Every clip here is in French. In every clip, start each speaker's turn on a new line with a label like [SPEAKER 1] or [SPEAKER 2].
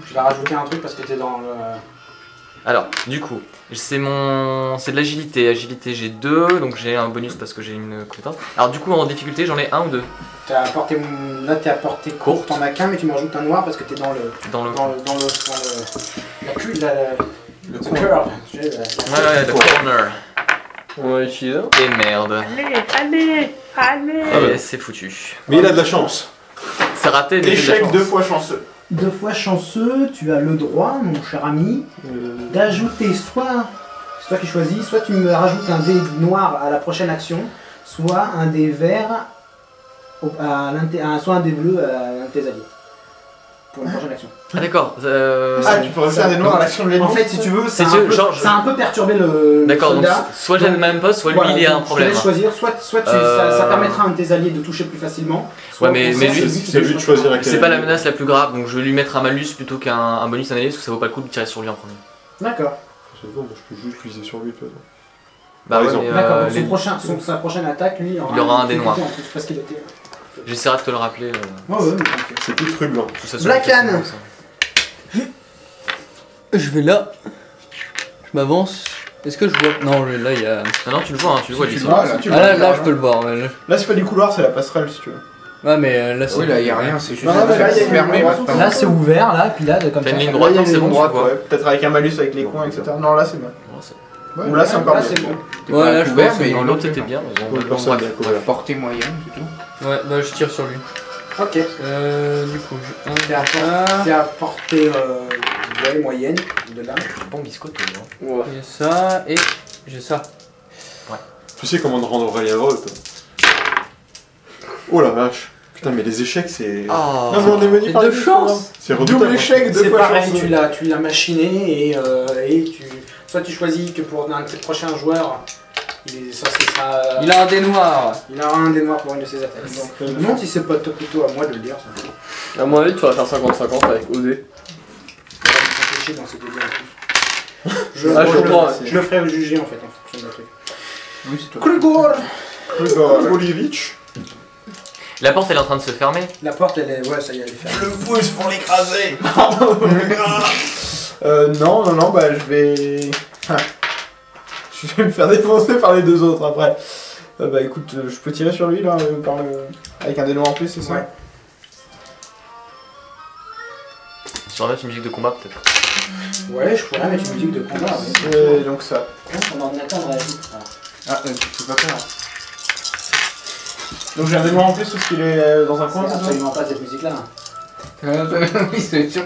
[SPEAKER 1] Je vais rajouter un truc parce que t'es dans le...
[SPEAKER 2] Alors, du coup, c'est de l'agilité. Agilité, j'ai 2, donc j'ai un bonus parce que j'ai une compétence. Alors, du coup, en difficulté, j'en ai 1 ou 2.
[SPEAKER 1] Là, t'es à portée courte, t'en as qu'un, mais tu me rajoutes un noir parce que t'es dans le...
[SPEAKER 2] Dans le...
[SPEAKER 1] La cuve, le
[SPEAKER 2] curve.
[SPEAKER 1] curve.
[SPEAKER 2] Ouais, le corner.
[SPEAKER 3] On va utiliser.
[SPEAKER 2] Et merde.
[SPEAKER 4] Allez.
[SPEAKER 2] Et c'est foutu.
[SPEAKER 5] Mais il a de la chance.
[SPEAKER 2] C'est raté, mais j'ai de la
[SPEAKER 6] Échec
[SPEAKER 2] chance.
[SPEAKER 6] 2 fois chanceux.
[SPEAKER 1] 2 fois chanceux, tu as le droit, mon cher ami, d'ajouter soit, c'est toi qui choisis, soit tu me rajoutes un dé noir à la prochaine action, soit un dé vert, soit un dé bleu à l'un de tes alliés. Pour une prochaine action.
[SPEAKER 2] Ah d'accord.
[SPEAKER 6] Tu pourrais faire des noirs à l'action de l'ennemi.
[SPEAKER 1] En fait, si tu veux, ça
[SPEAKER 2] C'est
[SPEAKER 1] a,
[SPEAKER 2] genre,
[SPEAKER 1] ça a un peu perturbé le
[SPEAKER 2] d'accord, donc
[SPEAKER 1] soldat.
[SPEAKER 2] soit j'ai le même poste, soit lui
[SPEAKER 1] Voilà,
[SPEAKER 2] il y a un
[SPEAKER 1] donc
[SPEAKER 2] problème.
[SPEAKER 1] Je te laisse choisir, soit ça permettra à un de tes alliés de toucher plus facilement. Soit
[SPEAKER 2] Ouais, mais
[SPEAKER 1] au contraire,
[SPEAKER 2] lui,
[SPEAKER 5] c'est lui de choisir à quel
[SPEAKER 2] C'est pas la
[SPEAKER 5] allié.
[SPEAKER 2] menace la plus grave, donc je vais lui mettre un malus plutôt qu'un bonus analyse parce que ça vaut pas le coup de tirer sur lui en premier.
[SPEAKER 1] D'accord.
[SPEAKER 5] C'est bon, je peux juste viser sur lui, peut-être.
[SPEAKER 2] Bah ouais,
[SPEAKER 5] exemple.
[SPEAKER 2] mais,
[SPEAKER 1] D'accord, donc
[SPEAKER 2] les-
[SPEAKER 1] sa prochaine attaque, lui,
[SPEAKER 2] il aura un dé noir.
[SPEAKER 1] en plus, parce qu'il était...
[SPEAKER 2] J'essaierai de te le rappeler.
[SPEAKER 1] Ouais, mais t'inquiète.
[SPEAKER 5] C'est plus troublant.
[SPEAKER 2] tout ça sur
[SPEAKER 1] Black
[SPEAKER 2] les
[SPEAKER 1] Anne.
[SPEAKER 2] questions, ça.
[SPEAKER 3] Je vais là. Je m'avance. Est-ce que je vois. Non, là il y a.
[SPEAKER 2] Non, tu le vois, tu le vois,
[SPEAKER 6] Tu
[SPEAKER 2] lui.
[SPEAKER 6] le vois, là, tu le
[SPEAKER 3] Ah
[SPEAKER 6] vois,
[SPEAKER 3] là je peux le voir. Ouais,
[SPEAKER 6] Là, c'est pas du couloir, c'est la passerelle si tu veux.
[SPEAKER 3] Ouais, mais là c'est.
[SPEAKER 4] Oui, là, il n'y a rien, c'est juste
[SPEAKER 1] Non, mais là, il y a
[SPEAKER 4] fermé.
[SPEAKER 1] une-
[SPEAKER 4] maintenant.
[SPEAKER 1] Là, c'est ouvert, là, puis là, comme
[SPEAKER 2] T'as
[SPEAKER 1] ça.
[SPEAKER 2] une ligne
[SPEAKER 6] Là,
[SPEAKER 2] droite,
[SPEAKER 6] il y a
[SPEAKER 2] non,
[SPEAKER 6] une
[SPEAKER 2] c'est bon,
[SPEAKER 6] ligne
[SPEAKER 2] tu
[SPEAKER 6] droite,
[SPEAKER 2] vois.
[SPEAKER 6] ouais. Peut-être avec un malus avec les coins, etc. Non, là, c'est bien.
[SPEAKER 2] Bon, c'est-
[SPEAKER 6] Ou là, c'est encore
[SPEAKER 1] Là,
[SPEAKER 6] mieux.
[SPEAKER 1] c'est bon.
[SPEAKER 3] Ouais, là je
[SPEAKER 4] couvert,
[SPEAKER 3] pense.
[SPEAKER 4] mais
[SPEAKER 2] Non,
[SPEAKER 4] il
[SPEAKER 2] l'autre
[SPEAKER 4] est
[SPEAKER 2] était
[SPEAKER 4] pas.
[SPEAKER 2] bien. mais bon,
[SPEAKER 5] Personne
[SPEAKER 2] bref.
[SPEAKER 5] n'a couvert.
[SPEAKER 4] Portée moyenne, c'est tout.
[SPEAKER 3] Ouais, bah je tire sur lui.
[SPEAKER 1] Ok.
[SPEAKER 3] Du coup, j'ai
[SPEAKER 1] T'es à, t'es à portée moyenne, de là.
[SPEAKER 2] Bon biscotte, toi.
[SPEAKER 3] un. J'ai ça et j'ai ça.
[SPEAKER 5] Tu sais comment te rendre Aurélien Vol, toi. Oh la vache. Putain, mais les échecs, c'est.
[SPEAKER 2] Oh.
[SPEAKER 5] Non, mais on est mené
[SPEAKER 3] J'ai
[SPEAKER 5] par
[SPEAKER 3] deux
[SPEAKER 5] les
[SPEAKER 3] chances.
[SPEAKER 5] C'est redoutable.
[SPEAKER 6] Double échec, 2
[SPEAKER 1] C'est
[SPEAKER 6] fois
[SPEAKER 1] pareil,
[SPEAKER 6] chanceux.
[SPEAKER 1] tu l'as machiné et tu... Soit tu choisis que pour un de tes prochains joueurs,
[SPEAKER 3] Il a un dé noir.
[SPEAKER 1] il aura un dé noir pour une de ses attaques. Donc, je me demande si c'est pas plutôt à moi de le dire. Ça fait.
[SPEAKER 3] À mon avis, tu vas faire 50-50 avec OD.
[SPEAKER 1] On va me empêcher dans ces deux dés en plus.
[SPEAKER 3] Je comprends.
[SPEAKER 1] Je le ferai juger en fait en fonction de truc.
[SPEAKER 4] Oui, c'est toi.
[SPEAKER 1] Krugor
[SPEAKER 5] Bolivitch.
[SPEAKER 2] La porte elle est en train de se fermer.
[SPEAKER 1] La porte, elle est... Ouais, ça y est, elle est fermée.
[SPEAKER 6] Le pouce pour l'écraser. Non, bah je vais... Ah. Je vais me faire défoncer par les deux autres après. Bah écoute, je peux tirer sur lui là, avec un dé noir en plus, c'est ça?
[SPEAKER 1] Ouais.
[SPEAKER 2] Sur une musique de combat peut-être.
[SPEAKER 1] Ouais, je pourrais mettre une musique de combat. Ouais.
[SPEAKER 6] Donc ça.
[SPEAKER 1] Ton ordinateur réagit.
[SPEAKER 4] Ah, tu fais pas peur.
[SPEAKER 6] Donc j'ai un dé noir en plus parce qu'il est dans un coin,
[SPEAKER 1] C'est
[SPEAKER 6] c'est ça?
[SPEAKER 1] absolument pas cette musique-là.
[SPEAKER 4] Oui, c'est sûr.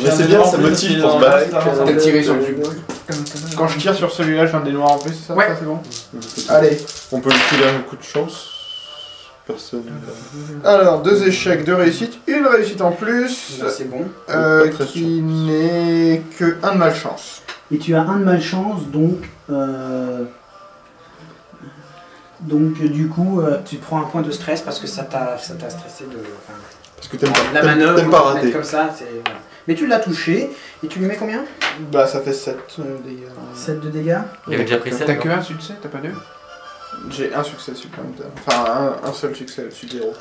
[SPEAKER 5] Mais c'est bien, ça motive pour se battre.
[SPEAKER 4] T'as tiré sur le tube.
[SPEAKER 6] Quand je tire sur celui-là, j'ai un dé noir en plus, c'est ça?
[SPEAKER 1] Ouais.
[SPEAKER 6] Ça, c'est bon. Allez.
[SPEAKER 5] On peut lui filer un coup de chance. Personne.
[SPEAKER 6] Alors, 2 échecs, 2 réussites, une réussite en plus,
[SPEAKER 1] Là, c'est bon.
[SPEAKER 5] Pas très de
[SPEAKER 6] qui n'est que 1 de malchance.
[SPEAKER 1] Et tu as un de malchance, donc... Donc du coup, tu prends un point de stress parce que ça t'a stressé de... Enfin,
[SPEAKER 5] Parce que t'aimes
[SPEAKER 1] la
[SPEAKER 5] pas,
[SPEAKER 1] manœuvre,
[SPEAKER 5] t'aimes pas
[SPEAKER 1] on va mettre
[SPEAKER 5] rater.
[SPEAKER 1] comme ça, c'est... Voilà. Mais tu l'as touché, et tu lui mets combien?
[SPEAKER 6] Bah, ça fait 7 dégâts.
[SPEAKER 1] 7 de dégâts.
[SPEAKER 2] Il avait déjà pris 7.
[SPEAKER 4] T'as que un succès, t'as pas deux?
[SPEAKER 6] J'ai un succès supplémentaire. Enfin, un seul succès au-dessus de 0.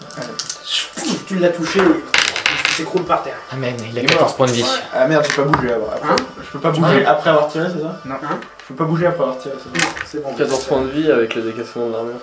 [SPEAKER 1] Tu l'as touché, il s'écroule par terre.
[SPEAKER 2] Ah merde, il a
[SPEAKER 6] Il est
[SPEAKER 2] 14
[SPEAKER 6] mort.
[SPEAKER 2] points de vie.
[SPEAKER 6] Ah merde, j'ai pas bougé après.
[SPEAKER 1] Hein?
[SPEAKER 6] Je peux pas bouger après avoir tiré, c'est ça?
[SPEAKER 4] Non.
[SPEAKER 1] Hein?
[SPEAKER 6] Je peux pas bouger après avoir tiré, c'est ça?
[SPEAKER 1] Non, c'est bon.
[SPEAKER 3] 14 points de vie avec les décaissements d'armure.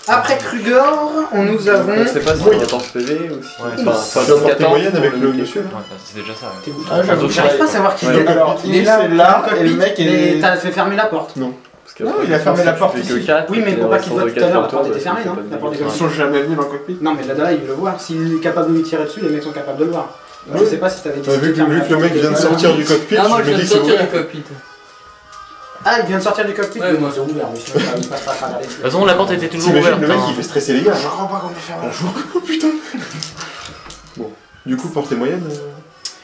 [SPEAKER 1] Après Krugor, nous avons...
[SPEAKER 3] On sait pas si c'est 14 PV ou si.
[SPEAKER 2] Ouais.
[SPEAKER 3] Enfin,
[SPEAKER 5] Tu vas porter
[SPEAKER 3] 14
[SPEAKER 5] moyenne avec
[SPEAKER 3] pour
[SPEAKER 5] le
[SPEAKER 3] niquer.
[SPEAKER 5] monsieur là.
[SPEAKER 2] Ouais, bah, c'est déjà ça. Ouais.
[SPEAKER 1] T'es où?
[SPEAKER 6] Ah, j'avoue,
[SPEAKER 1] J'arrive pas à savoir qui
[SPEAKER 3] Ouais.
[SPEAKER 1] est.
[SPEAKER 6] Alors,
[SPEAKER 1] Il est là,
[SPEAKER 6] c'est là,
[SPEAKER 1] dans le
[SPEAKER 6] et le
[SPEAKER 1] cockpit,
[SPEAKER 6] mec
[SPEAKER 1] mais
[SPEAKER 6] est...
[SPEAKER 1] t'as fait fermer la porte.
[SPEAKER 3] Parce qu'après,
[SPEAKER 6] Non, il a fermé la porte
[SPEAKER 3] si tu fais que
[SPEAKER 6] ici.
[SPEAKER 3] 4,
[SPEAKER 1] Oui, mais pour pas qu'il voit tout à l'heure, la porte était fermée, non? La porte des
[SPEAKER 6] Ils
[SPEAKER 1] cockpits.
[SPEAKER 6] sont jamais venus dans le cockpit.
[SPEAKER 1] Non, mais là, il veut le voir. S'il est capable de lui tirer dessus, les mecs sont capables de le voir.
[SPEAKER 6] Ouais.
[SPEAKER 1] Je sais pas si t'avais dit.
[SPEAKER 5] Vu que le mec vient de sortir du cockpit,
[SPEAKER 3] Ah, moi
[SPEAKER 5] je
[SPEAKER 3] je
[SPEAKER 5] me
[SPEAKER 3] viens de
[SPEAKER 5] dis que c'est
[SPEAKER 3] sortir
[SPEAKER 5] vrai.
[SPEAKER 3] du cockpit.
[SPEAKER 1] Ah, il vient de sortir du cockpit.
[SPEAKER 3] Ouais, moi.
[SPEAKER 1] C'est ouvert, mais sinon il passe pas à travers les.
[SPEAKER 2] De toute façon, la porte était toujours
[SPEAKER 5] T'imagines
[SPEAKER 2] ouverte.
[SPEAKER 5] le mec
[SPEAKER 2] hein.
[SPEAKER 5] il fait stresser les gars.
[SPEAKER 6] Je crois pas qu'on ait fermé.
[SPEAKER 5] Bonjour. Oh putain. Bon. Du coup, portée moyenne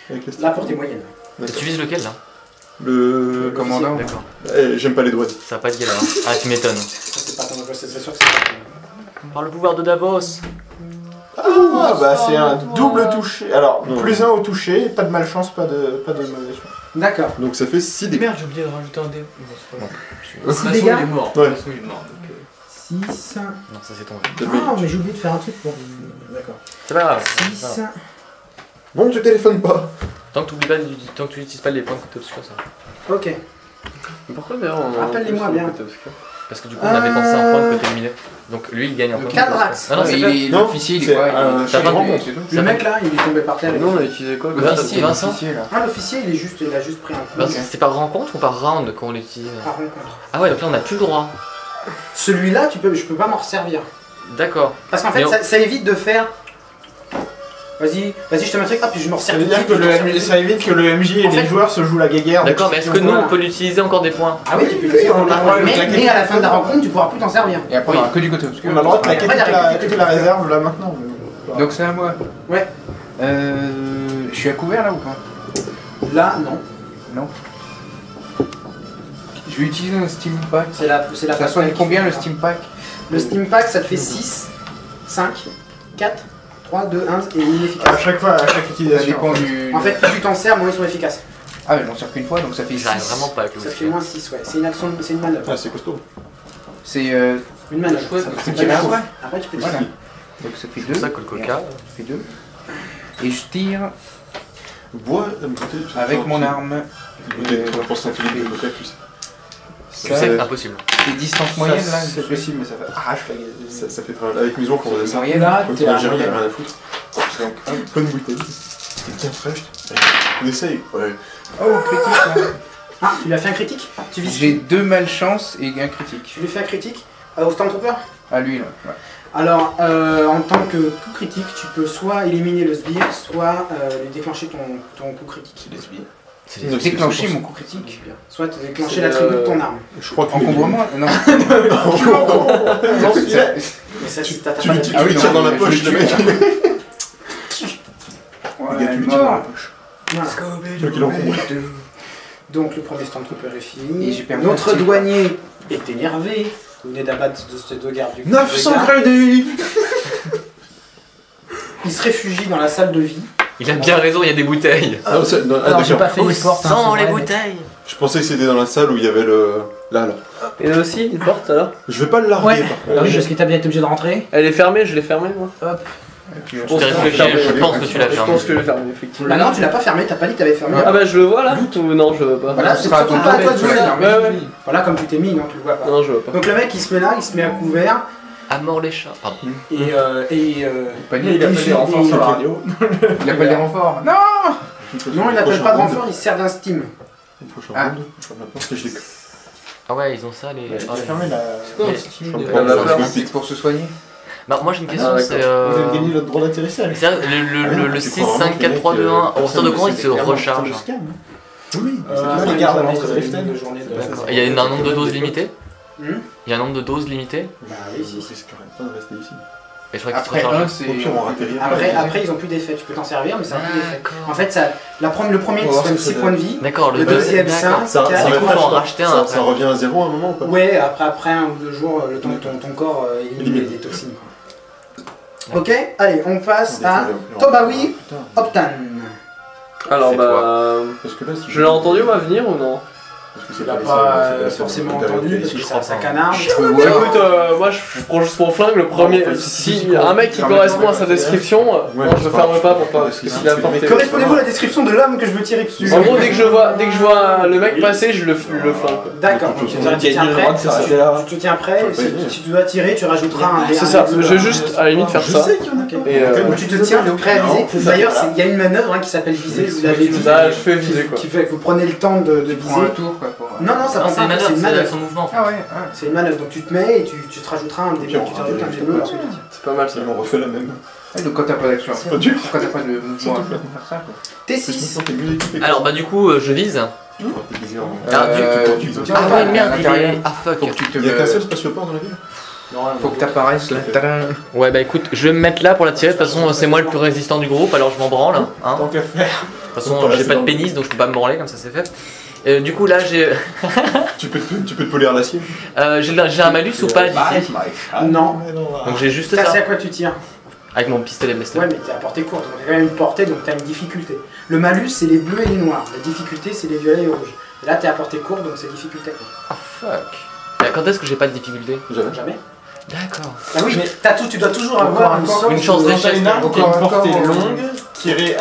[SPEAKER 5] avec les
[SPEAKER 1] La portée moyenne.
[SPEAKER 2] Tu vises lequel là?
[SPEAKER 5] Le
[SPEAKER 4] commandant.
[SPEAKER 2] D'accord.
[SPEAKER 5] J'aime pas les douaniers.
[SPEAKER 2] Ça va pas de galère. Hein. Ah, tu m'étonnes.
[SPEAKER 1] Ça, c'est pas ton jeu, c'est sûr que c'est pas ton.
[SPEAKER 2] Par le pouvoir de Davos.
[SPEAKER 6] Ah, bah c'est un double touché. Alors,
[SPEAKER 5] Non.
[SPEAKER 6] plus 1 au touché, pas de malchance, pas de mauvaise chance.
[SPEAKER 1] D'accord.
[SPEAKER 5] Donc ça fait 6 dégâts.
[SPEAKER 3] Merde, j'ai oublié de rajouter un dé.
[SPEAKER 1] Six dégâts.
[SPEAKER 3] Il est mort.
[SPEAKER 5] Ouais.
[SPEAKER 3] De toute façon, il est mort. donc,
[SPEAKER 1] 6.
[SPEAKER 2] Non, ça c'est ton
[SPEAKER 1] Ah, mais j'ai oublié de faire un truc pour. D'accord.
[SPEAKER 2] C'est pas grave.
[SPEAKER 1] 6.
[SPEAKER 5] Bon, tu téléphones pas.
[SPEAKER 2] Tant que tu n'utilises pas les points de côté obscur, ça.
[SPEAKER 1] Ok.
[SPEAKER 3] Mais pourquoi d'ailleurs on
[SPEAKER 1] Rappelle-les-moi bien.
[SPEAKER 2] Parce que du coup, on avait pensé à un point de côté lumineux. Donc lui, il gagne un point.
[SPEAKER 1] Cadrax.
[SPEAKER 2] Ah non, c'est fait.
[SPEAKER 4] L'officier, il est
[SPEAKER 5] c'est
[SPEAKER 4] quoi?
[SPEAKER 5] un
[SPEAKER 2] t'as pas de
[SPEAKER 4] rencontre.
[SPEAKER 1] Le mec là, il est tombé par terre.
[SPEAKER 3] Non, on a utilisé quoi
[SPEAKER 4] L'officier,
[SPEAKER 2] Vincent.
[SPEAKER 4] l'officier, là.
[SPEAKER 1] Ah, l'officier, il a juste pris un coup.
[SPEAKER 2] Bah, c'est par rencontre ou par round qu'on l'utilise?
[SPEAKER 1] Par rencontre.
[SPEAKER 2] Ah ouais, donc là, on n'a plus le droit.
[SPEAKER 1] Celui-là, je peux pas m'en resservir.
[SPEAKER 2] D'accord.
[SPEAKER 1] Parce qu'en fait,
[SPEAKER 2] Mais on-
[SPEAKER 1] ça évite de faire. Vas-y, je te mets un truc, puis je m'en
[SPEAKER 6] Ça
[SPEAKER 1] resserre.
[SPEAKER 6] veut dire que ça évite que le MJ et
[SPEAKER 1] En fait-
[SPEAKER 6] les joueurs se jouent la guéguerre.
[SPEAKER 2] D'accord, mais est-ce que nous,
[SPEAKER 1] voilà.
[SPEAKER 2] on peut l'utiliser encore des points?
[SPEAKER 1] Ah oui, tu peux
[SPEAKER 6] Oui,
[SPEAKER 1] le faire,
[SPEAKER 6] on a le droit de claquer
[SPEAKER 1] mais à la
[SPEAKER 6] tout
[SPEAKER 1] fin de la
[SPEAKER 6] le temps.
[SPEAKER 1] rencontre, tu pourras plus t'en servir.
[SPEAKER 4] Et après,
[SPEAKER 2] Oui.
[SPEAKER 4] on aura que du côté obscur.
[SPEAKER 6] On a le droit de claquer
[SPEAKER 1] Après, il y a
[SPEAKER 6] toute la réserve là maintenant.
[SPEAKER 4] Donc c'est à moi.
[SPEAKER 1] Ouais.
[SPEAKER 4] Je suis à couvert là ou pas?
[SPEAKER 1] Là, non.
[SPEAKER 4] Non. Je vais utiliser un Steam Pack.
[SPEAKER 1] C'est la
[SPEAKER 4] Ça
[SPEAKER 1] façon
[SPEAKER 4] soigne
[SPEAKER 1] qu'il
[SPEAKER 4] combien
[SPEAKER 1] faut
[SPEAKER 4] le
[SPEAKER 1] faire.
[SPEAKER 4] Steam Pack?
[SPEAKER 1] Le Steam Pack, ça te fait 6, 5, 4, 3, 2, 1 et
[SPEAKER 6] À
[SPEAKER 1] inefficace.
[SPEAKER 6] chaque fois, à chaque
[SPEAKER 4] Ça
[SPEAKER 6] utilisation.
[SPEAKER 4] dépend du.
[SPEAKER 1] En fait, plus tu t'en sers, moins ils sont efficaces.
[SPEAKER 4] Ah, mais j'en sers qu'une fois donc ça fait 6.
[SPEAKER 2] J'arrive vraiment pas avec le
[SPEAKER 1] Ça fait
[SPEAKER 2] obscur.
[SPEAKER 1] moins 6, ouais. C'est une action, c'est une manœuvre.
[SPEAKER 5] Ah, c'est costaud.
[SPEAKER 4] C'est.
[SPEAKER 1] Une manœuvre.
[SPEAKER 2] chouette,
[SPEAKER 1] Ça
[SPEAKER 2] mais
[SPEAKER 1] peut
[SPEAKER 4] c'est
[SPEAKER 1] tirer
[SPEAKER 4] bien.
[SPEAKER 1] après. Après, tu peux tirer.
[SPEAKER 4] Voilà. Donc ça fait
[SPEAKER 2] C'est
[SPEAKER 4] 2.
[SPEAKER 2] pour ça que le coca.
[SPEAKER 4] Ça fait 2. Et je tire
[SPEAKER 5] Bois, d'un côté, tu sais,
[SPEAKER 4] avec
[SPEAKER 5] genre,
[SPEAKER 4] mon
[SPEAKER 5] tu-
[SPEAKER 4] arme.
[SPEAKER 5] Peut-être 30% de coca, tu sais.
[SPEAKER 2] Tu sais que c'est impossible.
[SPEAKER 4] Les distances moyennes là.
[SPEAKER 6] C'est possible, mais ça fait arrache la gueule.
[SPEAKER 5] Ça fait très mal. Avec Maison, qu'on faisait ça.
[SPEAKER 4] Moyenne.
[SPEAKER 1] Là,
[SPEAKER 5] Quand
[SPEAKER 1] t'es
[SPEAKER 5] on
[SPEAKER 1] à
[SPEAKER 5] a géré, il n'y a
[SPEAKER 1] moyenne.
[SPEAKER 5] rien à foutre. Donc, bonne bouteille. C'était bien fraîche. On essaye. Ouais.
[SPEAKER 4] Oh, critique là.
[SPEAKER 1] Ah, tu lui as fait un critique? Tu vises.
[SPEAKER 4] J'ai 2 malchance et un critique.
[SPEAKER 1] Tu lui fais un critique au Stormtrooper?
[SPEAKER 4] À lui là. Ouais.
[SPEAKER 1] Alors, en tant que coup critique, tu peux soit éliminer le sbire, soit lui déclencher ton coup critique.
[SPEAKER 5] Les sbires.
[SPEAKER 2] C'est
[SPEAKER 5] Non, c'est-
[SPEAKER 4] Déclencher
[SPEAKER 5] c'est-
[SPEAKER 4] mon coup critique.
[SPEAKER 1] Soit te déclencher l'attribut de ton arme.
[SPEAKER 5] Je crois que.
[SPEAKER 4] Encombrement? Non.
[SPEAKER 6] Non, celui-là.
[SPEAKER 1] Mais ça, si t'as
[SPEAKER 5] Tu
[SPEAKER 1] pas
[SPEAKER 5] lui
[SPEAKER 1] d'attribut.
[SPEAKER 4] Ah oui,
[SPEAKER 5] tires
[SPEAKER 4] non,
[SPEAKER 5] dans la
[SPEAKER 4] mais
[SPEAKER 5] poche,
[SPEAKER 4] je
[SPEAKER 5] le
[SPEAKER 4] le
[SPEAKER 5] mec.
[SPEAKER 4] tue.
[SPEAKER 5] Le
[SPEAKER 4] Ouais,
[SPEAKER 5] gars, tu lui tires dans la
[SPEAKER 4] mort.
[SPEAKER 5] poche.
[SPEAKER 1] Voilà.
[SPEAKER 5] Le mec, il encombre.
[SPEAKER 1] Donc le premier Stormtrooper est
[SPEAKER 4] Et
[SPEAKER 1] fini.
[SPEAKER 4] j'ai perdu
[SPEAKER 1] Notre
[SPEAKER 4] un tir.
[SPEAKER 1] douanier est énervé. Vous venez d'abattre de ces deux gardes du
[SPEAKER 6] 900
[SPEAKER 1] du gars.
[SPEAKER 6] crédits.
[SPEAKER 1] Il se réfugie dans la salle de vie.
[SPEAKER 2] Il a bien raison, il y a des bouteilles.
[SPEAKER 5] Ah, c'est- non, ah,
[SPEAKER 1] Alors j'ai
[SPEAKER 5] d'accord.
[SPEAKER 1] pas fait les portes. hein,
[SPEAKER 2] Sans
[SPEAKER 1] c'est
[SPEAKER 2] les
[SPEAKER 1] vrai, mais-
[SPEAKER 2] bouteilles.
[SPEAKER 5] Je pensais que c'était dans la salle où il y avait le. Là.
[SPEAKER 3] Et là aussi, une porte alors?
[SPEAKER 5] Je vais pas le larguer
[SPEAKER 1] Ouais.
[SPEAKER 5] par
[SPEAKER 1] Ah
[SPEAKER 5] contre.
[SPEAKER 1] oui, parce que t'as bien été obligé de rentrer.
[SPEAKER 3] Elle est fermée, je l'ai fermée moi.
[SPEAKER 4] Et puis,
[SPEAKER 3] Je pense
[SPEAKER 2] T'as
[SPEAKER 3] que
[SPEAKER 2] réfléchi,
[SPEAKER 3] fermé.
[SPEAKER 2] je pense que tu l'as
[SPEAKER 3] Je
[SPEAKER 2] fermé.
[SPEAKER 3] pense que je l'ai fermée, effectivement.
[SPEAKER 1] Bah non, tu l'as pas fermé, t'as pas dit que t'avais fermé.
[SPEAKER 3] Ah bah je le vois là? Ou non, je le vois pas.
[SPEAKER 1] Voilà,
[SPEAKER 4] ce
[SPEAKER 1] c'est
[SPEAKER 4] sera à
[SPEAKER 1] surtout
[SPEAKER 4] ton
[SPEAKER 1] pas à
[SPEAKER 4] tour,
[SPEAKER 1] toi de
[SPEAKER 4] tu
[SPEAKER 1] jouer
[SPEAKER 4] vas
[SPEAKER 1] là.
[SPEAKER 4] fermer.
[SPEAKER 3] Ouais, ouais.
[SPEAKER 1] Voilà, comme tu t'es mis, non, tu le vois pas.
[SPEAKER 3] Non, je le vois pas.
[SPEAKER 1] Donc le mec il se met là, il se met à couvert
[SPEAKER 2] À mort les chats. Pardon.
[SPEAKER 1] et
[SPEAKER 4] Panier,
[SPEAKER 6] Il appelle des renforts sur la radio.
[SPEAKER 4] Il appelle des renforts. Non.
[SPEAKER 1] non, il appelle pas de renfort, il se sert d'un steam.
[SPEAKER 5] Prochain
[SPEAKER 4] Ah.
[SPEAKER 5] round. Je ferme la porte et je décolle.
[SPEAKER 2] Ah ouais, ils ont ça les.
[SPEAKER 6] Il
[SPEAKER 2] Ah
[SPEAKER 6] a
[SPEAKER 2] ouais.
[SPEAKER 6] fermé la.
[SPEAKER 1] C'est quoi
[SPEAKER 2] Mais-
[SPEAKER 1] un steam
[SPEAKER 5] je
[SPEAKER 1] de-
[SPEAKER 5] comprends.
[SPEAKER 3] On a peur.
[SPEAKER 4] C'est pour se soigner.
[SPEAKER 2] Bah moi j'ai une question,
[SPEAKER 3] Ah,
[SPEAKER 2] c'est
[SPEAKER 6] Vous avez gagné notre droit d'atterrissage.
[SPEAKER 2] c'est le
[SPEAKER 5] Tu
[SPEAKER 2] 6,
[SPEAKER 5] crois
[SPEAKER 2] 5,
[SPEAKER 5] vraiment
[SPEAKER 2] 4, 3, 2, 1, à
[SPEAKER 5] que
[SPEAKER 2] partir de quand il se
[SPEAKER 6] C'est clairement
[SPEAKER 2] recharge?
[SPEAKER 6] un scam, hein.
[SPEAKER 5] Oui.
[SPEAKER 6] là, les gardes à l'entrée de Riften.
[SPEAKER 2] D'accord. Il y a un nombre de doses limité?
[SPEAKER 1] Hmm
[SPEAKER 2] Il y a un nombre de doses limité?
[SPEAKER 1] Bah oui,
[SPEAKER 5] Je
[SPEAKER 1] si.
[SPEAKER 5] risque pas de rester ici.
[SPEAKER 2] Et je crois qu'il se
[SPEAKER 4] Après
[SPEAKER 2] recharge.
[SPEAKER 4] 1, c'est.
[SPEAKER 5] Au pire, on atterrit.
[SPEAKER 1] Après ils ont plus d'effet, tu peux t'en servir mais ça a plus d'effet. En
[SPEAKER 2] D'accord.
[SPEAKER 1] fait, le premier
[SPEAKER 5] On va
[SPEAKER 1] qui
[SPEAKER 5] voir
[SPEAKER 1] se donne
[SPEAKER 5] ce que
[SPEAKER 1] 6
[SPEAKER 5] ça
[SPEAKER 1] points de
[SPEAKER 5] donne.
[SPEAKER 1] vie.
[SPEAKER 2] D'accord,
[SPEAKER 1] Le deuxième,
[SPEAKER 2] d'accord.
[SPEAKER 1] 5, 4.
[SPEAKER 2] Du coup, faut en racheter un
[SPEAKER 5] ça,
[SPEAKER 2] après.
[SPEAKER 5] ça revient à 0 à un moment ou pas?
[SPEAKER 1] Ouais, après 1 ou 2 jours, le temps que ton corps élimine
[SPEAKER 5] Élimine.
[SPEAKER 1] des toxines. Quoi. Ok, allez, on passe à
[SPEAKER 5] Oh,
[SPEAKER 1] Tobawi
[SPEAKER 5] putain.
[SPEAKER 1] Optan.
[SPEAKER 3] Alors
[SPEAKER 2] C'est
[SPEAKER 3] bah.
[SPEAKER 5] Parce que là, si
[SPEAKER 3] Je l'ai entendu moi venir ou non?
[SPEAKER 5] Parce que
[SPEAKER 1] Tu
[SPEAKER 5] c'est
[SPEAKER 1] l'as
[SPEAKER 5] les
[SPEAKER 1] pas
[SPEAKER 5] salles, c'est la salle
[SPEAKER 1] forcément
[SPEAKER 5] de
[SPEAKER 1] entendu
[SPEAKER 5] période
[SPEAKER 1] parce que
[SPEAKER 5] ici.
[SPEAKER 1] ça canarde.
[SPEAKER 4] Je peux voir.
[SPEAKER 3] Écoute, moi je prends juste mon flingue, le premier. Si un mec qui correspond à sa description, moi je le ferme pas pour pas. Parce que s'il a porté.
[SPEAKER 1] Correspondez-vous à la description de l'homme que je veux tirer dessus?
[SPEAKER 3] En gros, dès que je vois le mec passer, je le flingue.
[SPEAKER 1] D'accord, donc tu te tiens prêt. Tu te tiens prêt, et si tu dois tirer, tu rajouteras un dé.
[SPEAKER 3] C'est ça, je vais juste à la limite faire
[SPEAKER 5] Je
[SPEAKER 3] ça.
[SPEAKER 5] sais qu'il y en a qui
[SPEAKER 3] Et
[SPEAKER 1] Donc tu te tiens prêt à viser.
[SPEAKER 3] c'est ça.
[SPEAKER 1] D'ailleurs, il y a une manœuvre qui s'appelle viser, vous l'avez dit.
[SPEAKER 3] Là, je fais viser quoi.
[SPEAKER 1] Qui fait que vous prenez le temps de
[SPEAKER 4] Tu prends un
[SPEAKER 1] viser.
[SPEAKER 4] tour quoi pour.
[SPEAKER 1] Non, non, ça
[SPEAKER 2] Non,
[SPEAKER 1] prend
[SPEAKER 2] c'est
[SPEAKER 1] pas
[SPEAKER 2] une
[SPEAKER 1] un tour,
[SPEAKER 2] manœuvre,
[SPEAKER 1] c'est une
[SPEAKER 2] c'est
[SPEAKER 1] manœuvre.
[SPEAKER 2] son mouvement en fait.
[SPEAKER 4] Ah ouais,
[SPEAKER 1] C'est une manœuvre, donc tu te mets et tu te rajouteras un dé, tu
[SPEAKER 5] Puis on
[SPEAKER 1] te rajoutes un dé bleu lorsque tu tires.
[SPEAKER 3] C'est pas mal ça.
[SPEAKER 5] On refait la même.
[SPEAKER 4] Donc quand t'as pas d'action,
[SPEAKER 5] Pas dur.
[SPEAKER 4] quand t'as pas de mouvement à faire ça quoi.
[SPEAKER 1] T6.
[SPEAKER 5] T'es mieux équipé.
[SPEAKER 2] Alors bah du coup je vise.
[SPEAKER 5] Tu pourras te déguiser en.
[SPEAKER 2] Ah,
[SPEAKER 5] tu peux-
[SPEAKER 4] tiens,
[SPEAKER 2] Ah ouais
[SPEAKER 4] à
[SPEAKER 2] merde, il
[SPEAKER 4] l'intérieur.
[SPEAKER 2] est. Ah fuck.
[SPEAKER 4] Faut que tu te.
[SPEAKER 5] Il y a qu'un seul spatioport dans la ville?
[SPEAKER 4] Faut que t'apparaisses là. Tadam.
[SPEAKER 2] Ouais bah écoute, je vais me mettre là pour la tirer, de toute façon c'est moi le plus résistant du groupe alors je m'en branle. Hein.
[SPEAKER 6] Tant qu'à faire.
[SPEAKER 2] De toute façon j'ai pas de pénis donc je peux pas me branler comme ça c'est fait. Du coup là j'ai
[SPEAKER 5] Tu peux te polir l'acier?
[SPEAKER 2] j'ai un malus ou pas
[SPEAKER 6] Bah,
[SPEAKER 2] d'ici
[SPEAKER 1] Non.
[SPEAKER 2] Donc j'ai juste
[SPEAKER 1] Ça, c'est
[SPEAKER 2] ça.
[SPEAKER 1] à quoi tu tires?
[SPEAKER 2] Avec mon pistolet blaster.
[SPEAKER 1] Ouais, mais t'es à portée courte, donc t'as quand même une portée, donc t'as une difficulté. Le malus, c'est les bleus et les noirs. La difficulté, c'est les violets et les rouges. Et là, t'es à portée courte, donc c'est difficulté.
[SPEAKER 2] Ah fuck. Quand est-ce que j'ai pas de difficulté?
[SPEAKER 5] Jamais.
[SPEAKER 1] Jamais.
[SPEAKER 2] D'accord.
[SPEAKER 1] Ah oui, mais tu dois toujours avoir une chance.
[SPEAKER 2] Une chance d'échec.
[SPEAKER 6] T'as une arme qui a une
[SPEAKER 4] Encore,
[SPEAKER 6] portée
[SPEAKER 4] encore.
[SPEAKER 6] longue tirer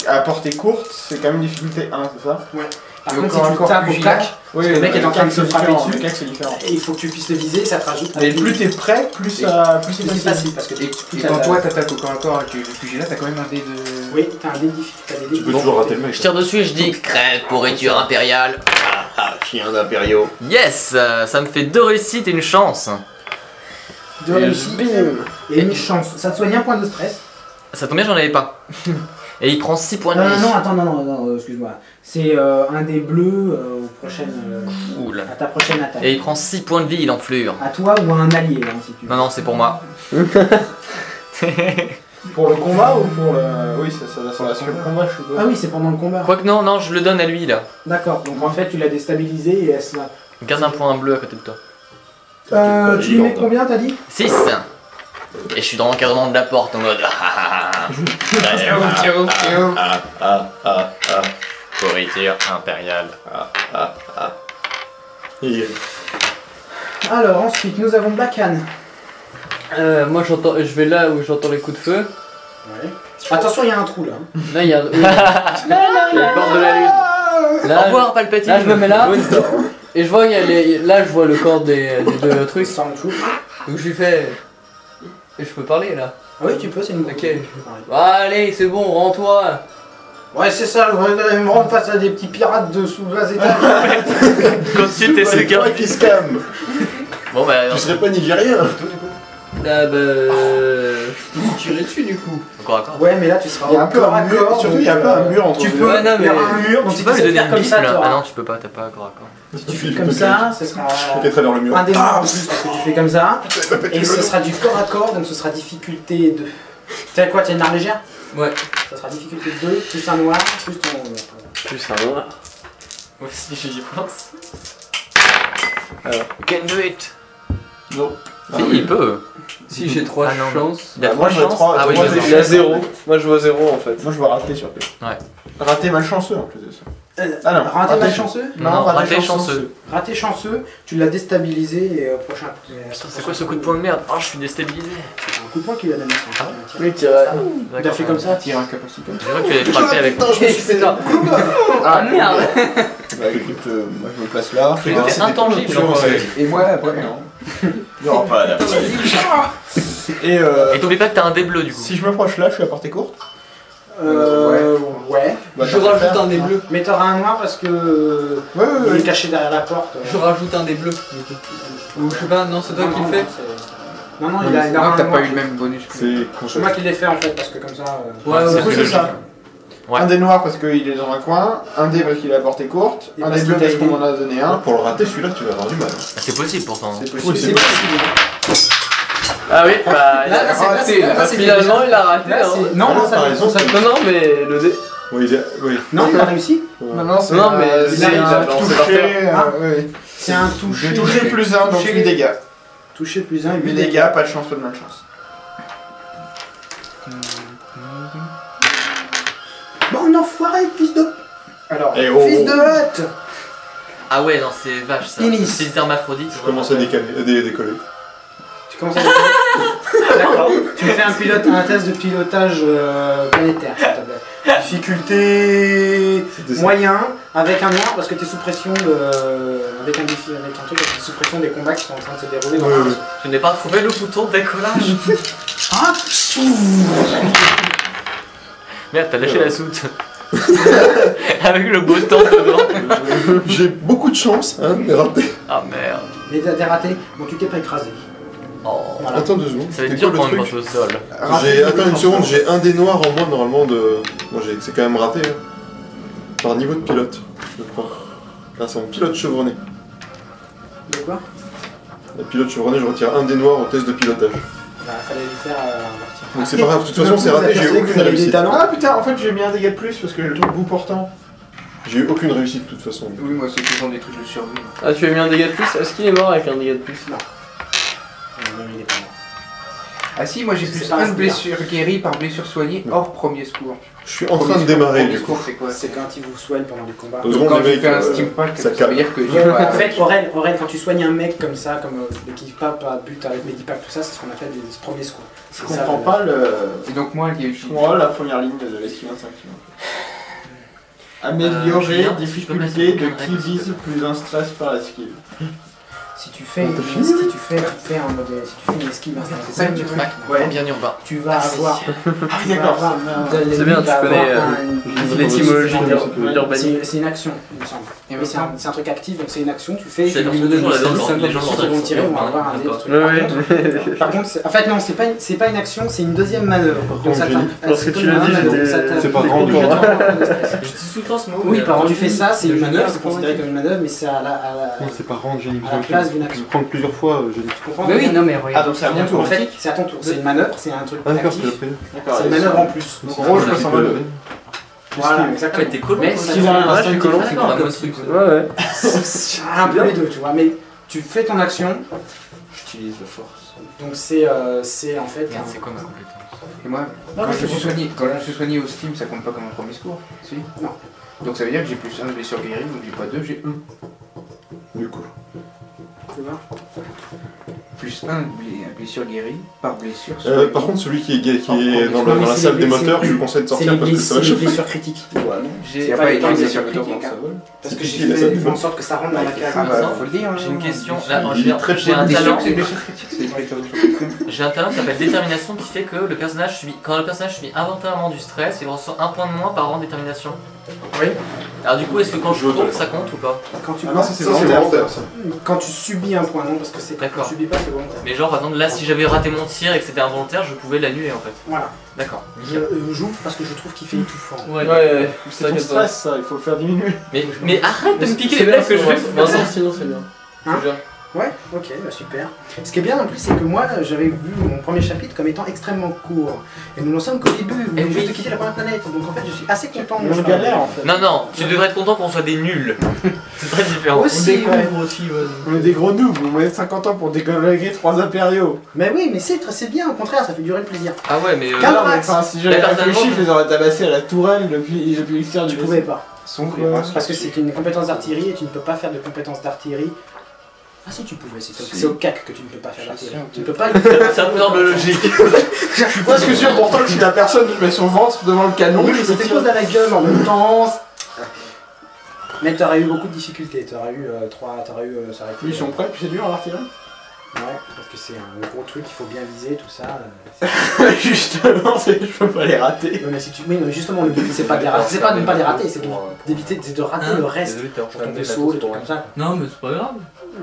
[SPEAKER 6] à portée courte, c'est quand même difficulté 1, c'est ça?
[SPEAKER 1] Par
[SPEAKER 6] Et
[SPEAKER 1] contre,
[SPEAKER 6] encore
[SPEAKER 1] si tu tapes au
[SPEAKER 6] pugilat.
[SPEAKER 1] cac,
[SPEAKER 6] Oui,
[SPEAKER 1] le mec est en train de se frapper dessus.
[SPEAKER 6] Le cac c'est différent.
[SPEAKER 1] et il faut que tu puisses le viser, ça te rajoute.
[SPEAKER 6] Et plus t'es prêt, plus c'est
[SPEAKER 1] c'est
[SPEAKER 6] facile.
[SPEAKER 1] facile parce que
[SPEAKER 4] Et quand toi t'attaques au corps à corps avec le pugilat, t'as quand même un dé de.
[SPEAKER 1] oui, t'as un dé de difficulté. T'as des
[SPEAKER 5] Tu
[SPEAKER 1] dés
[SPEAKER 5] peux toujours rater le mec.
[SPEAKER 2] Je tire dessus et je dis crève pourriture impériale.
[SPEAKER 5] Chien d'impériaux.
[SPEAKER 2] Yes, ça me fait 2 réussites et une chance.
[SPEAKER 1] de réussite et une chance. Ça te soigne un point de stress.
[SPEAKER 2] Ça tombe bien, j'en avais pas. Et il prend 6 points de vie.
[SPEAKER 1] Non, attends, non, excuse-moi. C'est un des bleus
[SPEAKER 2] Cool.
[SPEAKER 1] à ta prochaine attaque.
[SPEAKER 2] Et il prend 6 points de vie, l'enflure.
[SPEAKER 1] À toi ou à un allié, hein, si tu veux.
[SPEAKER 2] Non, non, c'est pour moi.
[SPEAKER 6] Pour le combat ou pour le. Oui, ça va sur le combat, je suppose.
[SPEAKER 1] Ah oui, c'est pendant le combat.
[SPEAKER 2] Quoique non, non, je le donne à lui là.
[SPEAKER 1] D'accord, donc en fait tu l'as déstabilisé et elle se va.
[SPEAKER 2] Garde un point bleu à côté de toi.
[SPEAKER 1] Tu lui mets combien t'as dit?
[SPEAKER 2] 6. Et je suis dans l'encadrement de la porte en mode. Pourriture impériale.
[SPEAKER 5] Et
[SPEAKER 1] Alors ensuite nous avons Bakan.
[SPEAKER 3] Moi j'entends, je vais là où j'entends les coups de feu.
[SPEAKER 1] Attention, il y a un trou là.
[SPEAKER 3] Là il y a la porte de la lune.
[SPEAKER 2] Au
[SPEAKER 3] Là,
[SPEAKER 2] revoir, Palpatine.
[SPEAKER 3] là je me mets là. Et je vois qu'il y a là je vois le corps des deux trucs.
[SPEAKER 1] Ça en dessous.
[SPEAKER 3] Donc je lui fais. Et je peux parler là.
[SPEAKER 1] Ah oui, tu peux, c'est une
[SPEAKER 3] Ok. Allez, c'est bon, rends-toi.
[SPEAKER 1] Ouais, c'est ça, je voudrais me rendre face à des petits pirates de sous bas étage.
[SPEAKER 2] Continue tes secondes.
[SPEAKER 5] qui se calme.
[SPEAKER 2] Bon bah.
[SPEAKER 5] Tu serais pas nigérien.
[SPEAKER 3] Là bah. Je peux tirer dessus du coup.
[SPEAKER 2] Encore à corps.
[SPEAKER 1] Ouais, mais là tu seras
[SPEAKER 6] Il y a un
[SPEAKER 1] au
[SPEAKER 6] peu
[SPEAKER 1] corps
[SPEAKER 6] un
[SPEAKER 1] à
[SPEAKER 6] mur,
[SPEAKER 1] corps.
[SPEAKER 6] surtout il y a un peu un mur entre
[SPEAKER 1] Tu
[SPEAKER 6] les
[SPEAKER 1] peux,
[SPEAKER 3] Ouais, non,
[SPEAKER 1] il y a
[SPEAKER 3] mais-
[SPEAKER 1] un mur, donc
[SPEAKER 2] Tu
[SPEAKER 1] si
[SPEAKER 2] peux
[SPEAKER 1] tu
[SPEAKER 2] lui
[SPEAKER 1] sais
[SPEAKER 2] donner
[SPEAKER 1] faire
[SPEAKER 2] une
[SPEAKER 1] comme ça,
[SPEAKER 2] bifle là.
[SPEAKER 1] tu
[SPEAKER 2] Ah
[SPEAKER 1] auras.
[SPEAKER 2] non, tu peux pas, t'as pas corps à corps.
[SPEAKER 1] Si tu fais comme ça, ce sera
[SPEAKER 5] Ok, très dans le mur.
[SPEAKER 1] un des noirs en plus parce que tu fais comme ça. Et ce sera du corps à corps, donc ce sera difficulté 2. Tu sais quoi, tu as une arme légère?
[SPEAKER 3] Ouais.
[SPEAKER 1] Ça sera difficulté 2, plus un noir, plus ton.
[SPEAKER 3] Plus un noir.
[SPEAKER 2] Moi aussi j'y pense. Can do it.
[SPEAKER 6] Non.
[SPEAKER 2] Si, il peut.
[SPEAKER 3] Si j'ai 3
[SPEAKER 2] Ah, non,
[SPEAKER 3] chances.
[SPEAKER 2] Il a
[SPEAKER 6] Moi,
[SPEAKER 2] 3
[SPEAKER 6] je vois
[SPEAKER 2] chances.
[SPEAKER 6] trois-
[SPEAKER 2] Ah oui,
[SPEAKER 6] trois,
[SPEAKER 2] d'accord.
[SPEAKER 6] j'ai-
[SPEAKER 3] Il a 0. Moi je vois 0 en fait.
[SPEAKER 6] Moi je vois rater surtout.
[SPEAKER 2] Ouais.
[SPEAKER 6] Rater malchanceux en plus de ça. Ah non,
[SPEAKER 1] Raté malchanceux?
[SPEAKER 2] Non, raté chanceux.
[SPEAKER 1] Raté chanceux, tu l'as déstabilisé et au prochain.
[SPEAKER 2] C'est quoi ce coup de poing de merde? Oh, je suis déstabilisé.
[SPEAKER 1] Un coup de poing qui lui a donné son.
[SPEAKER 3] Oui, tire.
[SPEAKER 1] Il a fait comme ça.
[SPEAKER 4] Tire incapacité.
[SPEAKER 2] Je vois que tu allais frapper avec.
[SPEAKER 3] C'est ça. Ah merde.
[SPEAKER 6] Bah écoute, moi je me place là.
[SPEAKER 2] C'est intangible.
[SPEAKER 4] Et moi après, non.
[SPEAKER 6] Il y aura pas là. Et
[SPEAKER 2] Et t'oublies pas que t'as un dé bleu du coup.
[SPEAKER 6] si je m'approche là, je suis à portée courte.
[SPEAKER 1] Ouais.
[SPEAKER 6] Bah,
[SPEAKER 3] Je rajoute un des bleus.
[SPEAKER 1] Mais t'auras un noir parce que.
[SPEAKER 6] Ouais,
[SPEAKER 1] Il est
[SPEAKER 6] ouais.
[SPEAKER 1] caché derrière la porte.
[SPEAKER 3] Je rajoute un des bleus. Ou je sais pas, non, c'est toi qui le fais.
[SPEAKER 1] Non, non, il a
[SPEAKER 4] Non,
[SPEAKER 1] un
[SPEAKER 4] t'as
[SPEAKER 1] noir.
[SPEAKER 4] pas eu le même bonus.
[SPEAKER 5] C'est quand
[SPEAKER 1] C'est moi qui l'ai fait en fait parce que comme ça.
[SPEAKER 3] Ouais,
[SPEAKER 6] Du
[SPEAKER 3] ouais.
[SPEAKER 6] coup, c'est ça.
[SPEAKER 2] Ouais.
[SPEAKER 6] Un dé noir parce qu'il est dans un coin, un dé parce qu'il est à portée courte,
[SPEAKER 1] Et
[SPEAKER 6] un
[SPEAKER 1] parce
[SPEAKER 6] dé bleu
[SPEAKER 1] qu'il
[SPEAKER 6] parce
[SPEAKER 1] t'a
[SPEAKER 6] qu'on m'en a donné un.
[SPEAKER 5] Pour le rater, celui-là, tu vas avoir du mal.
[SPEAKER 2] Ah, c'est possible pourtant.
[SPEAKER 6] C'est
[SPEAKER 5] Oui,
[SPEAKER 6] possible.
[SPEAKER 5] c'est
[SPEAKER 1] possible.
[SPEAKER 3] Ah oui, bah.
[SPEAKER 1] Là, là, c'est
[SPEAKER 6] raté,
[SPEAKER 1] là,
[SPEAKER 3] Bah,
[SPEAKER 1] c'est
[SPEAKER 3] finalement, il a raté.
[SPEAKER 1] Là,
[SPEAKER 3] hein.
[SPEAKER 1] c'est- Non,
[SPEAKER 5] Ah,
[SPEAKER 1] non,
[SPEAKER 5] t'as
[SPEAKER 1] ça
[SPEAKER 5] raison.
[SPEAKER 3] Non, non, mais le dé.
[SPEAKER 5] Oui, oui.
[SPEAKER 1] Non, il a réussi.
[SPEAKER 6] Non, non, c'est
[SPEAKER 3] Non,
[SPEAKER 6] un-
[SPEAKER 3] mais
[SPEAKER 6] c'est
[SPEAKER 3] il a
[SPEAKER 6] un
[SPEAKER 3] lancé par
[SPEAKER 6] touché.
[SPEAKER 3] terre.
[SPEAKER 1] Ah.
[SPEAKER 6] Oui.
[SPEAKER 1] C'est un touché.
[SPEAKER 6] J'ai touché plus 1, donc
[SPEAKER 1] Touché.
[SPEAKER 6] 8 dégâts.
[SPEAKER 1] Touché plus 1,
[SPEAKER 6] 8 dégâts, pas de chance, pas de malchance.
[SPEAKER 1] Bon, enfoiré, fils de. Alors,
[SPEAKER 5] Eh, oh,
[SPEAKER 1] fils
[SPEAKER 5] oh.
[SPEAKER 1] de hotte.
[SPEAKER 2] Ah ouais, non, c'est vache ça.
[SPEAKER 1] Inis.
[SPEAKER 2] C'est des hermaphrodites.
[SPEAKER 5] Je commence à décoller.
[SPEAKER 1] Tu commences à décoller. D'accord. Tu fais un test de pilotage planétaire, s'il te plaît. Difficulté moyen, avec un noir parce que tu es sous pression avec un défi, avec un truc avec sous pression des combats qui sont en train de se dérouler dans
[SPEAKER 5] Oui, oui.
[SPEAKER 2] Je n'ai pas trouvé le bouton de décollage.
[SPEAKER 1] Ah.
[SPEAKER 2] Merde, t'as lâché la soute. Avec le beau temps dedans.
[SPEAKER 5] J'ai beaucoup de chance, hein, mais raté.
[SPEAKER 2] Ah merde.
[SPEAKER 1] Mais t'es raté. Bon, tu t'es pas écrasé.
[SPEAKER 2] Oh.
[SPEAKER 1] Voilà.
[SPEAKER 5] Attends 2 secondes.
[SPEAKER 2] Ça va être
[SPEAKER 5] C'était
[SPEAKER 2] dur
[SPEAKER 5] quoi
[SPEAKER 2] quand
[SPEAKER 5] le
[SPEAKER 2] même
[SPEAKER 5] truc
[SPEAKER 2] quand au sol.
[SPEAKER 5] Attends une seconde, j'ai un des noirs en moins normalement de. Moi c'est quand même raté. Hein. Par niveau de pilote, je crois. Grâce à mon pilote chevronné.
[SPEAKER 1] De quoi?
[SPEAKER 5] Le pilote chevronné, je retire un des noirs au test de pilotage.
[SPEAKER 1] Bah, fallait lui faire partir.
[SPEAKER 5] Donc c'est pas grave, de toute façon c'est raté, j'ai eu aucune
[SPEAKER 1] des
[SPEAKER 5] réussite.
[SPEAKER 1] talents.
[SPEAKER 6] Ah putain, en fait j'ai mis un dégât de plus parce que j'ai le truc bout portant.
[SPEAKER 5] J'ai eu aucune réussite de toute façon.
[SPEAKER 4] Oui, moi c'est toujours des trucs de survie.
[SPEAKER 3] Ah, tu as mis un dégât de plus. Est-ce qu'il est mort avec un dégât de plus?
[SPEAKER 1] Non, il est pas mort.
[SPEAKER 4] Ah si, moi j'ai plus
[SPEAKER 1] C'est pas
[SPEAKER 4] 1 de
[SPEAKER 1] un
[SPEAKER 4] blessure guérie par blessure soignée hors premier secours.
[SPEAKER 5] Je suis en train de démarrer
[SPEAKER 4] Premier
[SPEAKER 5] du coup.
[SPEAKER 4] secours, c'est quoi?
[SPEAKER 1] C'est quand ils vous soignent pendant les combats.
[SPEAKER 5] Deux
[SPEAKER 4] Donc
[SPEAKER 5] secondes,
[SPEAKER 4] quand
[SPEAKER 5] les
[SPEAKER 4] tu
[SPEAKER 5] mecs,
[SPEAKER 4] fais un steam pack,
[SPEAKER 5] ça
[SPEAKER 4] ça veut
[SPEAKER 5] calme.
[SPEAKER 4] dire que j'ai pas...
[SPEAKER 1] En fait, Aurel, quand tu soignes un mec comme ça, comme qui pape à but avec Medipack, tout ça, c'est ce qu'on appelle des premiers secours.
[SPEAKER 6] Je comprends pas le.
[SPEAKER 4] Et donc moi, qui
[SPEAKER 6] Je comprends pas la première ligne de l'esquive 25 Améliorer
[SPEAKER 2] Julien,
[SPEAKER 6] difficulté
[SPEAKER 2] tu peux
[SPEAKER 6] de
[SPEAKER 2] mettre
[SPEAKER 6] qui vise plus un stress par l'esquive.
[SPEAKER 1] Si tu fais,
[SPEAKER 5] T'as fini
[SPEAKER 1] si tu fais un mode, si tu fais une esquive
[SPEAKER 4] C'est ça que tu veux.
[SPEAKER 1] Ouais.
[SPEAKER 2] Bien urbain.
[SPEAKER 1] tu vas avoir.
[SPEAKER 6] Ah oui, d'accord,
[SPEAKER 3] C'est bien, tu connais, l'étymologie de l'urbanisme.
[SPEAKER 1] C'est une action, il me semble.
[SPEAKER 4] Et
[SPEAKER 1] Mais c'est un truc actif, donc c'est une action, tu fais.
[SPEAKER 2] C'est
[SPEAKER 1] tu
[SPEAKER 2] parce
[SPEAKER 1] lui
[SPEAKER 2] que
[SPEAKER 1] donnes
[SPEAKER 2] toujours,
[SPEAKER 1] des
[SPEAKER 2] les gens,
[SPEAKER 1] stats,
[SPEAKER 2] les gens
[SPEAKER 1] qui vont
[SPEAKER 2] l'ont
[SPEAKER 1] tirer,
[SPEAKER 2] dit,
[SPEAKER 1] on va
[SPEAKER 2] c'est
[SPEAKER 1] avoir un
[SPEAKER 2] pas-
[SPEAKER 1] dé,
[SPEAKER 2] pas-
[SPEAKER 1] truc.
[SPEAKER 3] Ouais,
[SPEAKER 1] Par contre, en fait, non, c'est pas une action, c'est une deuxième manœuvre. Donc ça
[SPEAKER 5] Génie.
[SPEAKER 3] Lorsque tu l'as dit,
[SPEAKER 5] c'est pas grand du
[SPEAKER 2] Je dis sous-temps ce mot.
[SPEAKER 1] Oui,
[SPEAKER 2] mais
[SPEAKER 1] par contre, tu
[SPEAKER 2] après,
[SPEAKER 1] fais ça, c'est
[SPEAKER 2] le
[SPEAKER 1] une manœuvre,
[SPEAKER 2] génie,
[SPEAKER 1] c'est considéré comme une manœuvre, mais c'est à la.
[SPEAKER 5] Non, c'est pas rendre génie.
[SPEAKER 1] À la place d'une action.
[SPEAKER 5] Je prendre plusieurs fois génie.
[SPEAKER 1] Tu comprends?
[SPEAKER 4] Mais oui, non mais
[SPEAKER 6] Ah,
[SPEAKER 4] regarde.
[SPEAKER 6] donc c'est à mon tour.
[SPEAKER 1] En fait, c'est à ton tour. C'est une manœuvre, c'est un truc
[SPEAKER 5] Ah d'accord,
[SPEAKER 1] actif.
[SPEAKER 6] D'accord.
[SPEAKER 1] C'est une manœuvre en plus.
[SPEAKER 6] Donc en gros, je passe en mode.
[SPEAKER 1] Voilà,
[SPEAKER 2] Ah, mais
[SPEAKER 1] exactement.
[SPEAKER 2] t'es colon.
[SPEAKER 1] Mais
[SPEAKER 2] toi,
[SPEAKER 1] si
[SPEAKER 2] ça
[SPEAKER 1] là,
[SPEAKER 2] fait-
[SPEAKER 1] un
[SPEAKER 2] Ouais, je suis colon,
[SPEAKER 1] instinct
[SPEAKER 2] c'est comme
[SPEAKER 1] comme
[SPEAKER 2] un truc.
[SPEAKER 3] Ouais, ouais.
[SPEAKER 1] Un peu les deux, tu vois. Mais tu fais ton action,
[SPEAKER 6] J'utilise de force.
[SPEAKER 1] donc c'est en fait.
[SPEAKER 2] Merde, c'est quoi ma compétence?
[SPEAKER 4] Et moi, quand je me suis soigné au steam, ça compte pas comme un premier secours? Si?
[SPEAKER 1] Non.
[SPEAKER 4] Donc ça veut dire que j'ai plus 1 de blessure guérie, donc j'ai pas 2, j'ai 1.
[SPEAKER 5] Du coup.
[SPEAKER 1] Tu vois.
[SPEAKER 4] Plus 1 de blessure guérie par blessure
[SPEAKER 5] Par contre, celui qui est dans la salle des moteurs, je vous conseille de
[SPEAKER 1] C'est
[SPEAKER 5] sortir
[SPEAKER 1] les
[SPEAKER 5] parce que ça va
[SPEAKER 1] blessures
[SPEAKER 5] chauffer.
[SPEAKER 1] critiques.
[SPEAKER 4] Il n'y a pas été
[SPEAKER 1] les
[SPEAKER 4] blessure
[SPEAKER 1] blessures
[SPEAKER 4] critique.
[SPEAKER 1] Parce que
[SPEAKER 5] Si,
[SPEAKER 1] j'ai
[SPEAKER 5] la salle
[SPEAKER 1] fait
[SPEAKER 5] des
[SPEAKER 1] en sorte que ça rentre dans la case.
[SPEAKER 4] Ah bah faut le dire.
[SPEAKER 2] J'ai une question.
[SPEAKER 5] Il
[SPEAKER 2] Là,
[SPEAKER 5] est très
[SPEAKER 2] j'ai un
[SPEAKER 5] poli.
[SPEAKER 2] talent.
[SPEAKER 4] C'est blessure critique, c'est blessure
[SPEAKER 2] J'ai un talent qui s'appelle détermination qui fait que le personnage subit, quand le personnage subit involontairement du stress, il reçoit un point de moins par rang de détermination.
[SPEAKER 1] Oui.
[SPEAKER 2] Alors du coup, est-ce que quand je cours, ça compte ou pas?
[SPEAKER 1] Quand tu
[SPEAKER 6] Ah non, ça c'est
[SPEAKER 5] Ça, c'est
[SPEAKER 6] volontaire.
[SPEAKER 5] volontaire, ça.
[SPEAKER 1] quand tu subis un point, non, parce que c'est quand
[SPEAKER 2] D'accord.
[SPEAKER 1] tu subis pas, c'est volontaire.
[SPEAKER 2] Mais genre par exemple là, si j'avais raté mon tir et que c'était involontaire, je pouvais l'annuler en fait.
[SPEAKER 1] Voilà.
[SPEAKER 2] D'accord.
[SPEAKER 1] Je joue parce que je trouve qu'il fait étouffant.
[SPEAKER 3] Ouais,
[SPEAKER 6] C'est ton stress, ça, il faut le faire diminuer.
[SPEAKER 2] Mais arrête de me piquer les
[SPEAKER 3] C'est bien
[SPEAKER 2] blagues que je fais.
[SPEAKER 3] Vincent, sinon c'est bien.
[SPEAKER 1] Hein
[SPEAKER 3] C'est bien.
[SPEAKER 1] Ouais, ok, bah super. Ce qui est bien en plus, c'est que moi, j'avais vu mon premier chapitre comme étant extrêmement court. Et nous n'en sommes qu'au début, vous venez juste de quitter la première planète. Donc en fait, je suis assez content. de
[SPEAKER 6] On
[SPEAKER 1] ça.
[SPEAKER 6] galère en fait.
[SPEAKER 2] Non, non, tu devrais être content qu'on soit des nuls. C'est très différent.
[SPEAKER 1] Aussi, ouais.
[SPEAKER 3] aussi, ouais.
[SPEAKER 6] On est des gros noobs, on met 50 ans pour décollérer 3 impériaux.
[SPEAKER 1] Mais oui, mais c'est bien, au contraire, ça fait durer le plaisir.
[SPEAKER 2] Ah ouais, mais
[SPEAKER 1] Calme.
[SPEAKER 6] Non, mais enfin, si j'avais
[SPEAKER 2] personnellement,
[SPEAKER 6] réfléchi, je les aurais tabassés à la tourelle depuis l'extérieur
[SPEAKER 1] Tu
[SPEAKER 6] du
[SPEAKER 1] pouvais pas.
[SPEAKER 4] Son
[SPEAKER 1] Parce que c'est une compétence d'artillerie et tu ne peux pas faire de compétence d'artillerie. Ah si tu pouvais, c'est au CAC que tu ne peux pas faire d'artillerie. Tu ne peux pas.
[SPEAKER 2] c'est un peu dans le logique.
[SPEAKER 6] Je suis presque sûr pourtant que si la personne met son ventre devant le canon,
[SPEAKER 1] Oui, mais c'était cause à la gueule en même temps. Mais t'aurais eu beaucoup de difficultés, t'aurais eu ça aurait été-
[SPEAKER 6] Ils sont prêts, puis c'est dur à l'artillerie.
[SPEAKER 1] Ouais, parce que c'est un gros truc, il faut bien viser, tout ça.
[SPEAKER 6] Justement, je peux pas les rater.
[SPEAKER 1] Non, mais si tu... Oui, mais justement, le but c'est pas de les rater, c'est pas de ne pas les rater, c'est d'éviter de rater le reste.
[SPEAKER 2] Désolé, t'es en train
[SPEAKER 1] Ton
[SPEAKER 2] de
[SPEAKER 1] vaisseau, des trucs comme ça.
[SPEAKER 2] Non, mais c'est pas grave.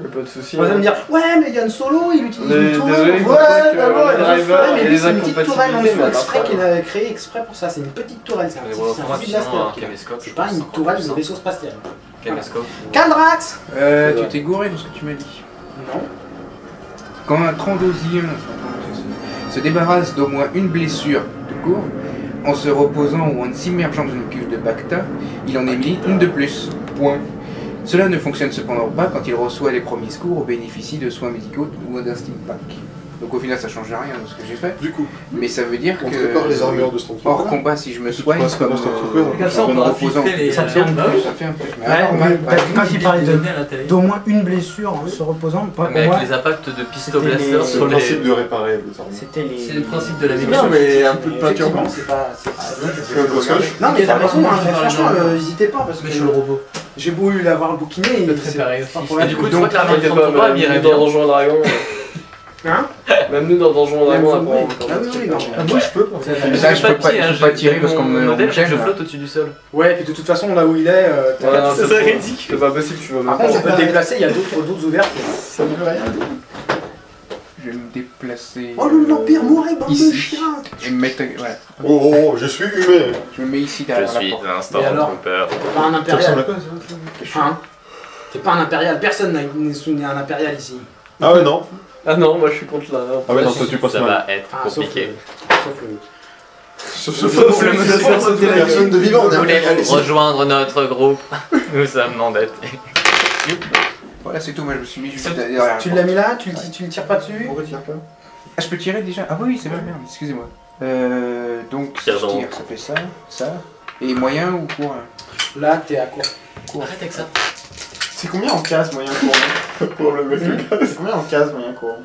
[SPEAKER 3] Y'a pas de soucis.
[SPEAKER 1] On va me dire, ouais, mais Yann Solo, il utilise
[SPEAKER 3] Mais
[SPEAKER 1] une tourelle.
[SPEAKER 3] désolé,
[SPEAKER 1] Ouais,
[SPEAKER 3] faut pas que
[SPEAKER 1] bah bon,
[SPEAKER 3] les
[SPEAKER 1] il a
[SPEAKER 3] drivers,
[SPEAKER 1] fait, mais
[SPEAKER 3] il y a
[SPEAKER 1] lui,
[SPEAKER 3] des
[SPEAKER 1] c'est une petite tourelle en
[SPEAKER 3] incompatibilités,
[SPEAKER 1] dessous
[SPEAKER 3] mais
[SPEAKER 1] exprès
[SPEAKER 3] après-
[SPEAKER 1] qu'il a créé exprès pour ça. C'est une petite tourelle, c'est un
[SPEAKER 2] Mais
[SPEAKER 1] petit
[SPEAKER 2] voilà,
[SPEAKER 1] c'est un
[SPEAKER 2] moi,
[SPEAKER 1] fusil
[SPEAKER 2] sinon,
[SPEAKER 1] blaster.
[SPEAKER 2] un caméscope.
[SPEAKER 1] C'est pas une tourelle de vaisseau spatial.
[SPEAKER 2] Caméscope.
[SPEAKER 1] Kaldrax
[SPEAKER 4] Tu t'es gouré dans ce que tu m'as dit.
[SPEAKER 1] Non.
[SPEAKER 4] Quand un Trandosien se débarrasse d'au moins une blessure de cours, en se reposant ou en s'immergeant dans une cuve de Bacta, il en élit une de plus. Point. Cela ne fonctionne cependant pas quand il reçoit les premiers secours ou bénéficie de soins médicaux ou d'un steam pack. Donc au final ça change rien de ce que j'ai fait,
[SPEAKER 5] Du coup,
[SPEAKER 4] mais ça veut dire
[SPEAKER 5] on prépare les armures de Stormtrooper.
[SPEAKER 4] hors combat si je me soigne
[SPEAKER 5] passes
[SPEAKER 4] comme
[SPEAKER 5] comme Stormtrooper.
[SPEAKER 2] Comme ça, on
[SPEAKER 4] en
[SPEAKER 2] pourra
[SPEAKER 4] reposant,
[SPEAKER 2] filtrer les.
[SPEAKER 1] Ça te fait un
[SPEAKER 2] Bah
[SPEAKER 1] plus.
[SPEAKER 2] oui.
[SPEAKER 4] ça fait un plus. Mais
[SPEAKER 1] Ouais,
[SPEAKER 4] alors,
[SPEAKER 1] mais
[SPEAKER 4] bah,
[SPEAKER 1] quand il parlait
[SPEAKER 2] Ils aiment bien la télé.
[SPEAKER 1] d'au moins une blessure en se reposant, pas pour
[SPEAKER 2] Mais
[SPEAKER 1] moi,
[SPEAKER 2] avec les impacts de pistolet
[SPEAKER 1] C'était
[SPEAKER 2] blaster
[SPEAKER 1] les-
[SPEAKER 5] C'est
[SPEAKER 2] sur
[SPEAKER 5] le
[SPEAKER 2] les.
[SPEAKER 5] principe de réparer les armures.
[SPEAKER 1] c'était les...
[SPEAKER 2] C'est le principe de la
[SPEAKER 6] C'est
[SPEAKER 2] mémoire.
[SPEAKER 6] bien, mais un peu de peinture.
[SPEAKER 1] Effectivement, c'est pas...
[SPEAKER 5] Tu veux un peu de scotch?
[SPEAKER 1] Non mais t'as
[SPEAKER 2] Ok,
[SPEAKER 1] raison,
[SPEAKER 2] d'accord,
[SPEAKER 1] hein,
[SPEAKER 2] je vais
[SPEAKER 1] franchement,
[SPEAKER 2] parler de-
[SPEAKER 1] n'hésitez pas parce que
[SPEAKER 2] Mais je suis le robot.
[SPEAKER 1] j'ai beau eu l'avoir bouquiné,
[SPEAKER 2] Je
[SPEAKER 1] et
[SPEAKER 2] peux te réparer aussi.
[SPEAKER 1] problème.
[SPEAKER 2] Et du coup, tu
[SPEAKER 1] Donc,
[SPEAKER 2] vois que l'armure de
[SPEAKER 3] T'inquiète pas,
[SPEAKER 2] Stormtrooper, elle irait
[SPEAKER 3] même nous dans
[SPEAKER 2] bien.
[SPEAKER 3] Donjons et Dragons.
[SPEAKER 1] Hein
[SPEAKER 3] Même nous dans Donjons et
[SPEAKER 1] Même
[SPEAKER 3] Dragons,
[SPEAKER 1] vous,
[SPEAKER 3] après,
[SPEAKER 1] oui.
[SPEAKER 3] on
[SPEAKER 1] Ah oui, oui, non.
[SPEAKER 5] Ah, moi je peux.
[SPEAKER 4] Mais ça, je peux pas, je peux pas tirer parce qu'on me
[SPEAKER 2] modèle, je
[SPEAKER 4] gêne.
[SPEAKER 2] flotte au-dessus du sol.
[SPEAKER 1] Ouais, et puis de toute façon, là où il est, t'as-
[SPEAKER 3] Ouais, non,
[SPEAKER 2] C'est
[SPEAKER 3] c'est pas-
[SPEAKER 2] ridicule.
[SPEAKER 3] C'est pas possible, tu vas
[SPEAKER 1] par
[SPEAKER 3] même
[SPEAKER 1] contre, tu
[SPEAKER 3] pas.
[SPEAKER 1] peux te déplacer, il y a d'autres ouvertures.
[SPEAKER 6] Ça ne veut rien dire.
[SPEAKER 4] Je vais me déplacer.
[SPEAKER 1] Oh l'Empire mourait, bande de
[SPEAKER 4] ici.
[SPEAKER 1] chiens.
[SPEAKER 4] Et me mettre. Voilà.
[SPEAKER 5] Oh, je suis humain.
[SPEAKER 4] Je me mets ici derrière la porte.
[SPEAKER 2] un
[SPEAKER 1] Stormtrooper. T'es pas un
[SPEAKER 5] Ça ressemble à
[SPEAKER 1] impérial.
[SPEAKER 5] quoi ça
[SPEAKER 1] Hein T'es pas un impérial, personne n'est un impérial ici.
[SPEAKER 5] Ah ouais, non.
[SPEAKER 3] Ah non, moi je suis contre la.
[SPEAKER 5] Ah ouais, non, toi tu passes
[SPEAKER 2] Ça
[SPEAKER 5] mal.
[SPEAKER 2] va être
[SPEAKER 1] Ah, sauf
[SPEAKER 2] compliqué.
[SPEAKER 5] Sauf le monsieur personne de vivant. on est impérial
[SPEAKER 2] Voulez-vous
[SPEAKER 5] ici.
[SPEAKER 2] rejoindre notre groupe? Nous sommes endettés.
[SPEAKER 4] Voilà, c'est tout. Moi je me suis mis juste
[SPEAKER 1] Tu
[SPEAKER 4] derrière la
[SPEAKER 1] tu
[SPEAKER 4] porte.
[SPEAKER 1] l'as mis là, tu le tires pas dessus.
[SPEAKER 5] On retire pas.
[SPEAKER 4] Ah, je peux tirer déjà? Ah oui, c'est vrai, merde, excusez-moi. Donc, si
[SPEAKER 7] Tire
[SPEAKER 4] je
[SPEAKER 7] dans-
[SPEAKER 4] tire, ça fait ça, ça. Et moyen ou court?
[SPEAKER 1] Là, t'es à quoi?
[SPEAKER 2] Arrête avec ça.
[SPEAKER 6] C'est combien en cases moyen courant?
[SPEAKER 5] Pour le mec.
[SPEAKER 6] C'est combien en cases moyen courant?